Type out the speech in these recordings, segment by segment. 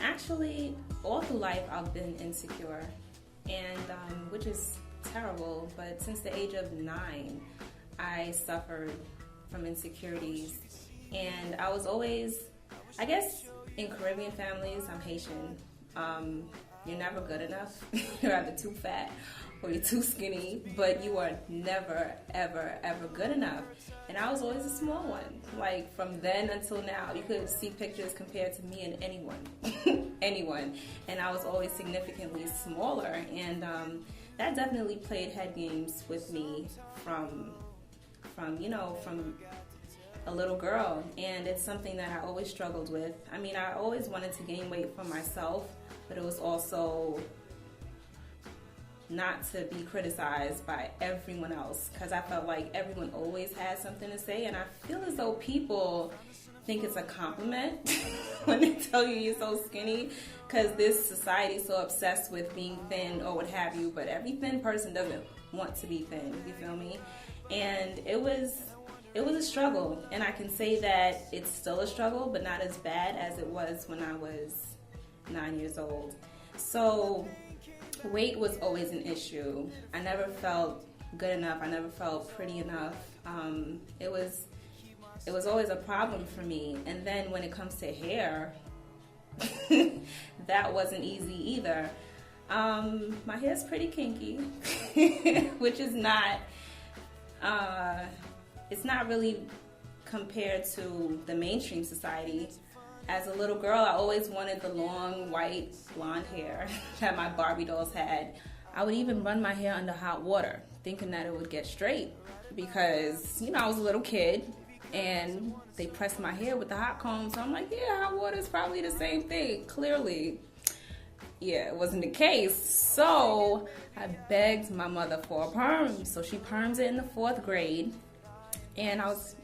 Actually, all through life I've been insecure, and which is terrible. But since the age of 9, I suffered from insecurities, and I was always, I guess, in Caribbean families. I'm Haitian. You're never good enough. You're either too fat or you're too skinny, but you are never, ever, ever good enough. And I was always a small one. Like, from then until now, you could see pictures compared to me and anyone. And I was always significantly smaller. And that definitely played head games with me from a little girl. And it's something that I always struggled with. I mean, I always wanted to gain weight for myself, but it was also not to be criticized by everyone else, because I felt like everyone always had something to say, and I feel as though people think it's a compliment when they tell you you're so skinny, because this society is so obsessed with being thin or what have you, but every thin person doesn't want to be thin, you feel me? And it was a struggle, and I can say that it's still a struggle, but not as bad as it was when I was 9 years old. So weight was always an issue. I never felt good enough. I never felt pretty enough. It was always a problem for me. And then when it comes to hair, that wasn't easy either. My hair's pretty kinky, which is not, it's not really compared to the mainstream society. As a little girl, I always wanted the long, white, blonde hair that my Barbie dolls had. I would even run my hair under hot water, thinking that it would get straight, because, I was a little kid, and they pressed my hair with the hot comb, so I'm like, yeah, hot water is probably the same thing. Clearly, yeah, it wasn't the case. So I begged my mother for a perm, so she perms it in the 4th grade. And I was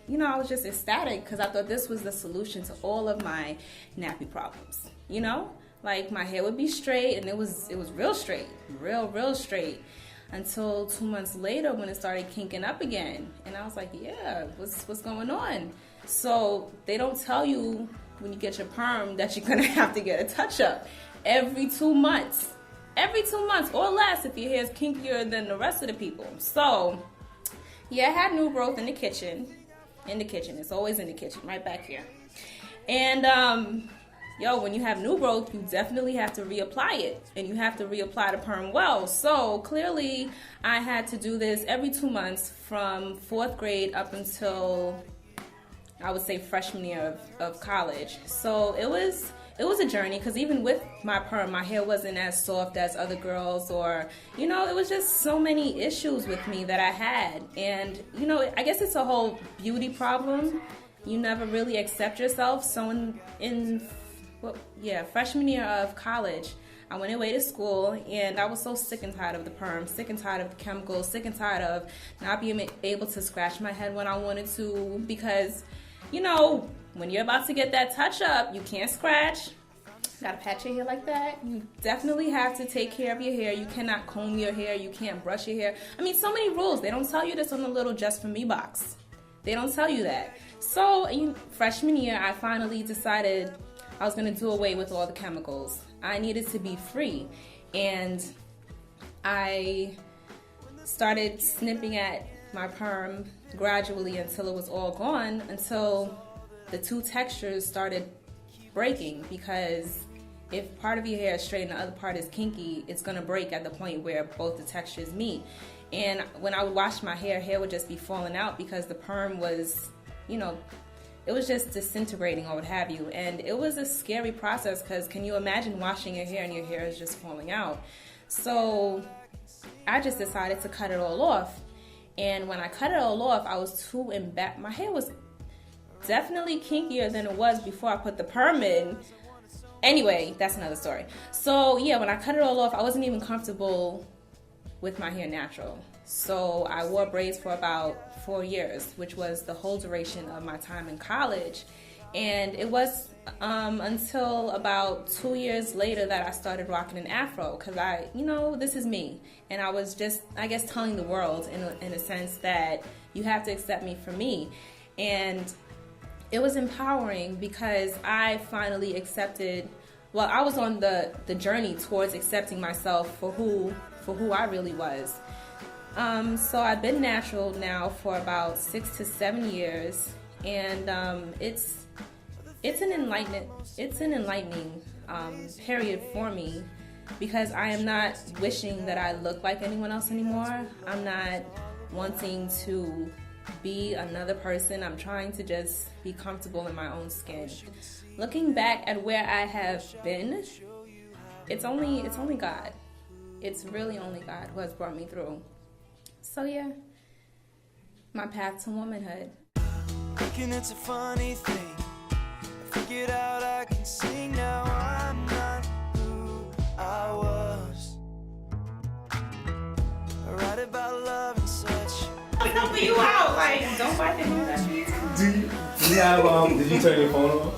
just ecstatic, because I thought this was the solution to all of my nappy problems. Like, my hair would be straight, and it was real straight, real straight, until 2 months later when it started kinking up again. And I was like, yeah, what's going on? So they don't tell you when you get your perm that you're gonna have to get a touch-up every 2 months. Every 2 months or less if your hair is kinkier than the rest of the people. So yeah, I had new growth in the kitchen. It's always in the kitchen, right back here. And, when you have new growth, you definitely have to reapply it. And you have to reapply the perm well. So, clearly, I had to do this every 2 months from 4th grade up until, I would say, freshman year of college. So, it was a journey, because even with my perm, my hair wasn't as soft as other girls, or, it was just so many issues with me that I had. And, I guess it's a whole beauty problem. You never really accept yourself. So freshman year of college, I went away to school, and I was so sick and tired of the perm, sick and tired of the chemicals, sick and tired of not being able to scratch my head when I wanted to, because, when you're about to get that touch up, you can't scratch. Gotta pat your hair like that. You definitely have to take care of your hair. You cannot comb your hair. You can't brush your hair. I mean, so many rules. They don't tell you this on the little Just For Me box. They don't tell you that. So, freshman year, I finally decided I was gonna do away with all the chemicals. I needed to be free. And I started snipping at my perm gradually until it was all gone, until the two textures started breaking, because if part of your hair is straight and the other part is kinky, it's going to break at the point where both the textures meet. And when I would wash my hair would just be falling out, because the perm was, it was just disintegrating or what have you. And it was a scary process, because can you imagine washing your hair and your hair is just falling out? So I just decided to cut it all off. And when I cut it all off, I was too embarrassed. My hair was definitely kinkier than it was before I put the perm in. Anyway, that's another story. So yeah, when I cut it all off, I wasn't even comfortable with my hair natural. So I wore braids for about 4 years, which was the whole duration of my time in college. And it was until about 2 years later that I started rocking an afro, because this is me. And I was just, I guess, telling the world in a sense that you have to accept me for me. And it was empowering, because I finally accepted well, I was on the journey towards accepting myself for who I really was. So I've been natural now for about 6 to 7 years, and it's an enlightening period for me, because I am not wishing that I look like anyone else anymore. I'm not wanting to be another person. I'm trying to just be comfortable in my own skin. Looking back at where I have been, it's only God. It's really only God who has brought me through. So yeah, my path to womanhood. Thinking it's a funny thing. I figured out I can sing now. I'm not who I was. I write about love and such. I'm helping you out. Like, don't fight the hand. Do you have, did you turn your phone on?